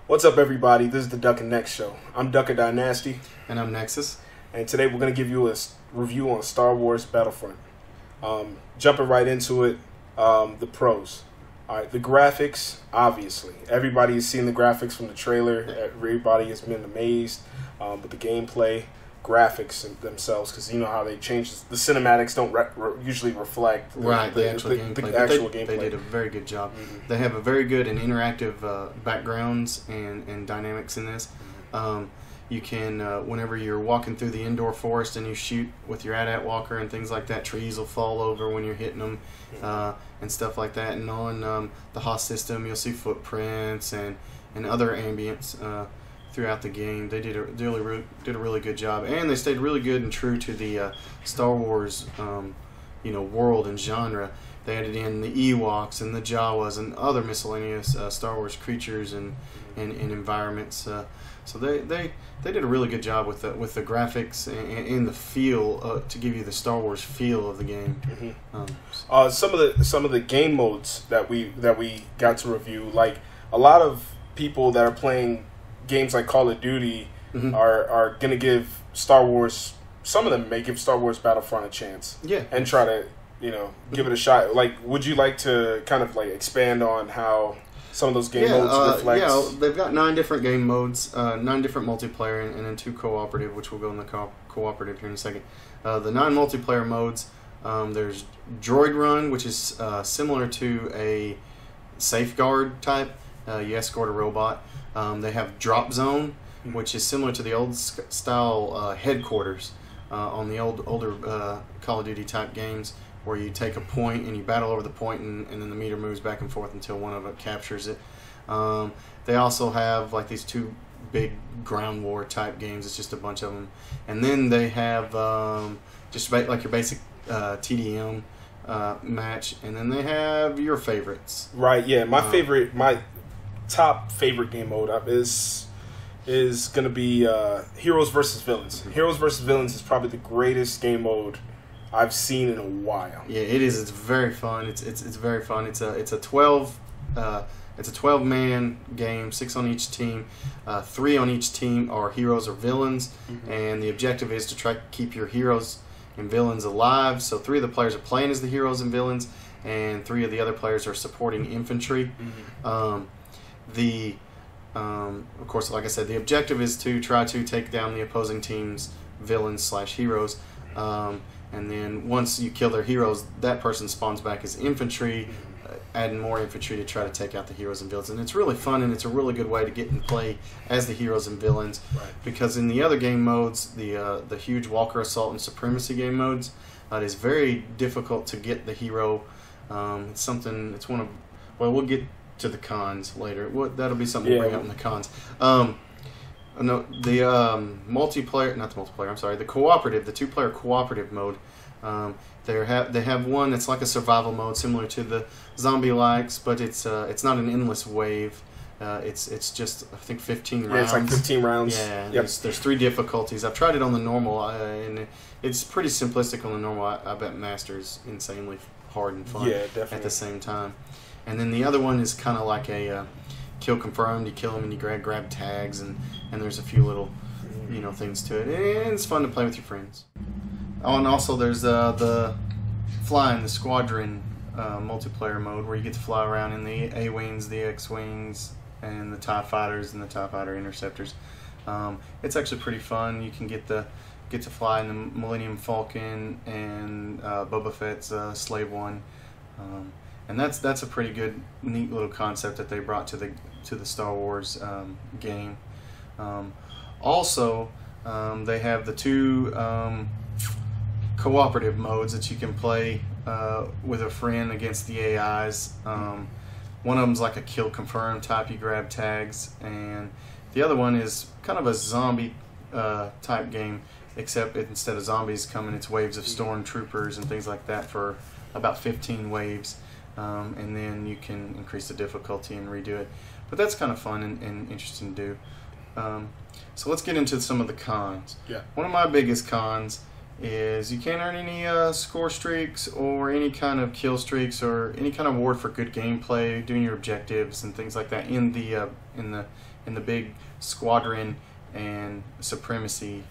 What's up, everybody? This is the Duck and Next Show. I'm Duck and Dynasty. And I'm Nexus. And today we're going to give you a review on Star Wars Battlefront. Jumping right into it, the pros. All right, the graphics, obviously. Everybody has seen the graphics from the trailer. Everybody has been amazed with the gameplay, graphics themselves, because you know how they change. The cinematics don't usually reflect the actual gameplay. They did a very good job. Mm-hmm. They have a very good and interactive backgrounds and dynamics in this. You can, whenever you're walking through the indoor forest and you shoot with your AT-AT walker and things like that, trees will fall over when you're hitting them and stuff like that. And on the HOS system, you'll see footprints and other ambience throughout the game. They did a really good job, and they stayed really good and true to the Star Wars world and genre. They added in the Ewoks and the Jawas and other miscellaneous Star Wars creatures and environments. So they did a really good job with the graphics and the feel to give you the Star Wars feel of the game. Mm-hmm. Some of the game modes that we got to review, like a lot of people that are playing games like Call of Duty mm-hmm. are going to give Star Wars. Some of them may give Star Wars Battlefront a chance. Yeah, and try to give it a shot. Like, would you like to kind of like expand on how some of those game modes reflect? Yeah, they've got 9 different game modes, 9 different multiplayer, and then 2 cooperative, which we'll go in the cooperative here in a second. The 9 multiplayer modes, there's Droid Run, which is similar to a safeguard type. You escort a robot. They have Drop Zone, which is similar to the old style headquarters on the older Call of Duty type games, where you take a point and you battle over the point, and then the meter moves back and forth until one of it captures it. They also have like these 2 big ground war type games. It's just a bunch of them, and then they have just like your basic TDM match, and then they have your favorites. Right. Yeah. My top favorite game mode is going to be Heroes versus Villains. Mm-hmm. Heroes versus Villains is probably the greatest game mode I've seen in a while. Yeah, it is. It's very fun. It's very fun. It's a 12-man game, 6 on each team. 3 on each team are heroes or villains, mm-hmm. and the objective is to try to keep your heroes and villains alive. So 3 of the players are playing as the heroes and villains, and 3 of the other players are supporting infantry. Mm-hmm. Of course, like I said, the objective is to try to take down the opposing team's villains/heroes. And then once you kill their heroes, that person spawns back as infantry, adding more infantry to try to take out the heroes and villains. And it's really fun, and it's a really good way to get and play as the heroes and villains. Right. Because in the other game modes, the huge Walker Assault and Supremacy game modes, it is very difficult to get the hero. We'll get to the cons later. That'll be something we'll bring up in the cons. No, the multiplayer, not the multiplayer. I'm sorry, the cooperative, the 2-player cooperative mode. They have one that's like a survival mode, similar to the zombie likes, but it's not an endless wave. It's just, I think, 15 rounds. Yeah, it's like 15 rounds. Yeah, yep. There's 3 difficulties. I've tried it on the normal, and it's pretty simplistic on the normal. I bet Master's insanely hard and fun at the same time. And then the other one is kind of like a kill confirmed. You kill them and you grab tags, and there's a few little things to it, and it's fun to play with your friends. Oh, and also there's the flying, the squadron multiplayer mode, where you get to fly around in the A-Wings, the X-Wings, and the TIE Fighters and the TIE Fighter Interceptors. It's actually pretty fun. You can get to fly in the Millennium Falcon and Boba Fett's Slave One. And that's a pretty good, neat little concept that they brought to the Star Wars game. Also, they have the 2 cooperative modes that you can play with a friend against the AIs. One of them's like a kill confirm type. You grab tags, and the other one is kind of a zombie type game, except instead of zombies coming, it's waves of stormtroopers and things like that for about 15 waves. And then you can increase the difficulty and redo it. But that's kind of fun and interesting to do. So let's get into some of the cons. Yeah. One of my biggest cons is you can't earn any score streaks or any kind of kill streaks or any kind of award for good gameplay, doing your objectives and things like that in the big squadron and supremacy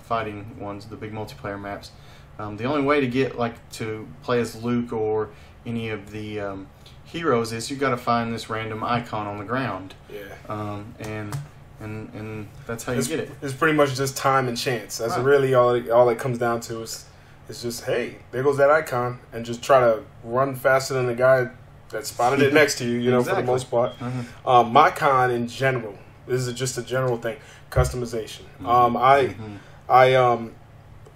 fighting ones, the big multiplayer maps. The only way to get to play as Luke or any of the heroes is you got to find this random icon on the ground. Yeah. And that's how you get it. It's pretty much just time and chance. That's really all it comes down to. It's just, hey, there goes that icon, and just try to run faster than the guy that spotted it next to you. You know, exactly. For the most part. Mm-hmm. My con in general, this is just a general thing, customization. Mm-hmm.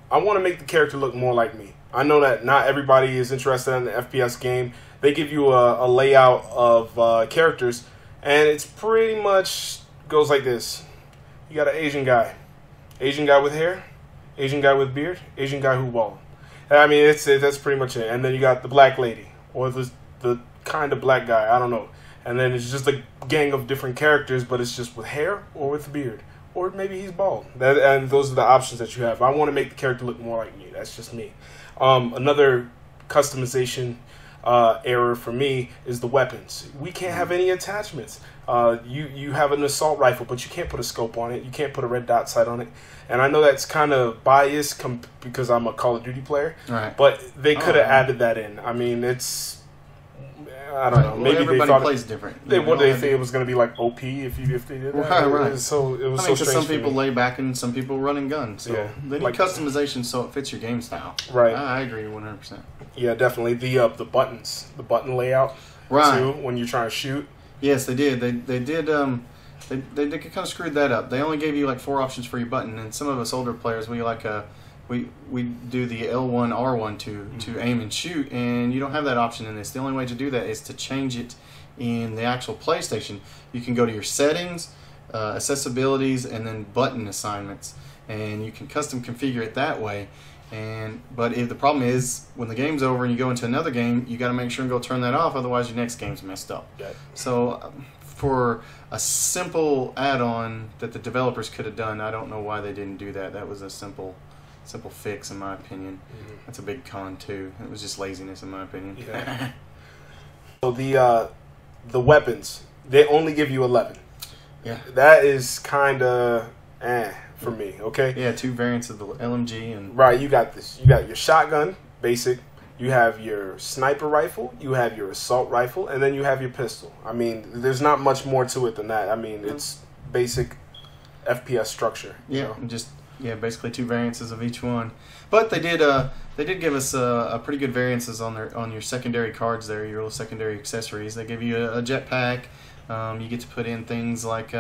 I want to make the character look more like me. I know that not everybody is interested in the FPS game. They give you a layout of characters, and it's pretty much goes like this. You got an Asian guy with hair, Asian guy with beard, Asian guy who bald. I mean, that's pretty much it. And then you got the black lady, or the kind of black guy, I don't know. And then it's just a gang of different characters, but it's just with hair or with beard. Or maybe he's bald. And those are the options that you have. I want to make the character look more like me. That's just me. Another customization error for me is the weapons. We can't have any attachments. You have an assault rifle, but you can't put a scope on it. You can't put a red dot sight on it. And I know that's kind of biased because I'm a Call of Duty player. Right. But they could have added that in. I mean, I don't know. Well, maybe everybody they thought plays different. They think it was going to be like OP if they did that. Right. It was so strange. Some people lay back and some people running guns. So yeah. They need customization so it fits your game style. Right. I agree 100%. Yeah, definitely. The buttons, the button layout, right? Too, when you're trying to shoot. Yes, they did. They did. They kind of screwed that up. They only gave you 4 options for your button, and some of us older players we do the L1 R1 to aim and shoot, and you don't have that option in this. The only way to do that is to change it in the actual PlayStation. You can go to your settings, accessibilities, and then button assignments, and you can custom configure it that way. But if the problem is when the game's over and you go into another game, you got to make sure and go turn that off, otherwise your next game's messed up. Yeah. So for a simple add-on that the developers could have done, I don't know why they didn't do that. That was a simple fix in my opinion. Mm-hmm. That's a big con too. It was just laziness in my opinion. Yeah. So the weapons, they only give you 11. Yeah. That is kind of for me, okay? Yeah, 2 variants of the LMG and right, you got this. You got your shotgun, basic. You have your sniper rifle, you have your assault rifle, and then you have your pistol. I mean, there's not much more to it than that. I mean, it's basic FPS structure. Yeah, basically 2 variances of each one. But they did give us a pretty good variances on your secondary cards there, your little secondary accessories. They give you a jetpack. You get to put in things like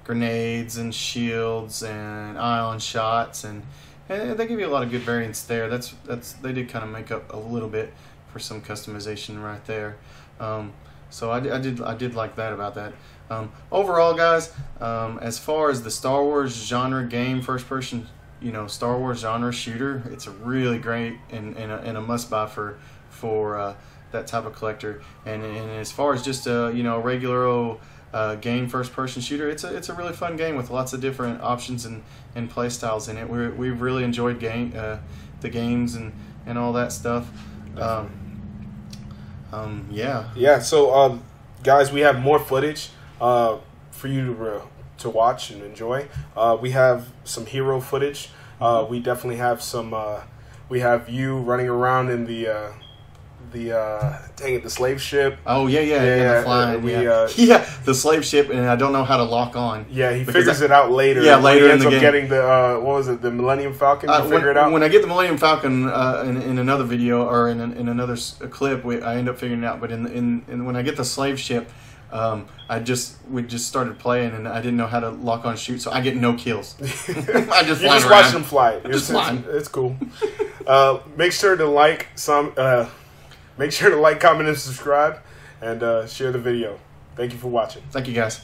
grenades and shields and ion shots, and they give you a lot of good variants there. They did kind of make up a little bit for some customization right there. So I did like that about that. Overall, guys, as far as the Star Wars genre game, first person, Star Wars genre shooter, it's a really great and a must buy for that type of collector. And as far as just a regular game first person shooter, it's a really fun game with lots of different options and play styles in it. We've really enjoyed the games and all that stuff. Yeah. So guys, we have more footage for you to watch and enjoy. We have some hero footage. We definitely have some. We have you running around in the slave ship. Oh yeah, the flying. The slave ship, and I don't know how to lock on. Yeah, he figures it out later. Yeah, later he ends in the up game. Getting the Millennium Falcon. You figure it out. When I get the Millennium Falcon in another video or in another clip, I end up figuring it out. But in when I get the slave ship, we just started playing, and I didn't know how to lock on shoot, so I get no kills. I just you just watch them fly. It's cool. Make sure to like, comment, and subscribe, and share the video. Thank you for watching. Thank you, guys.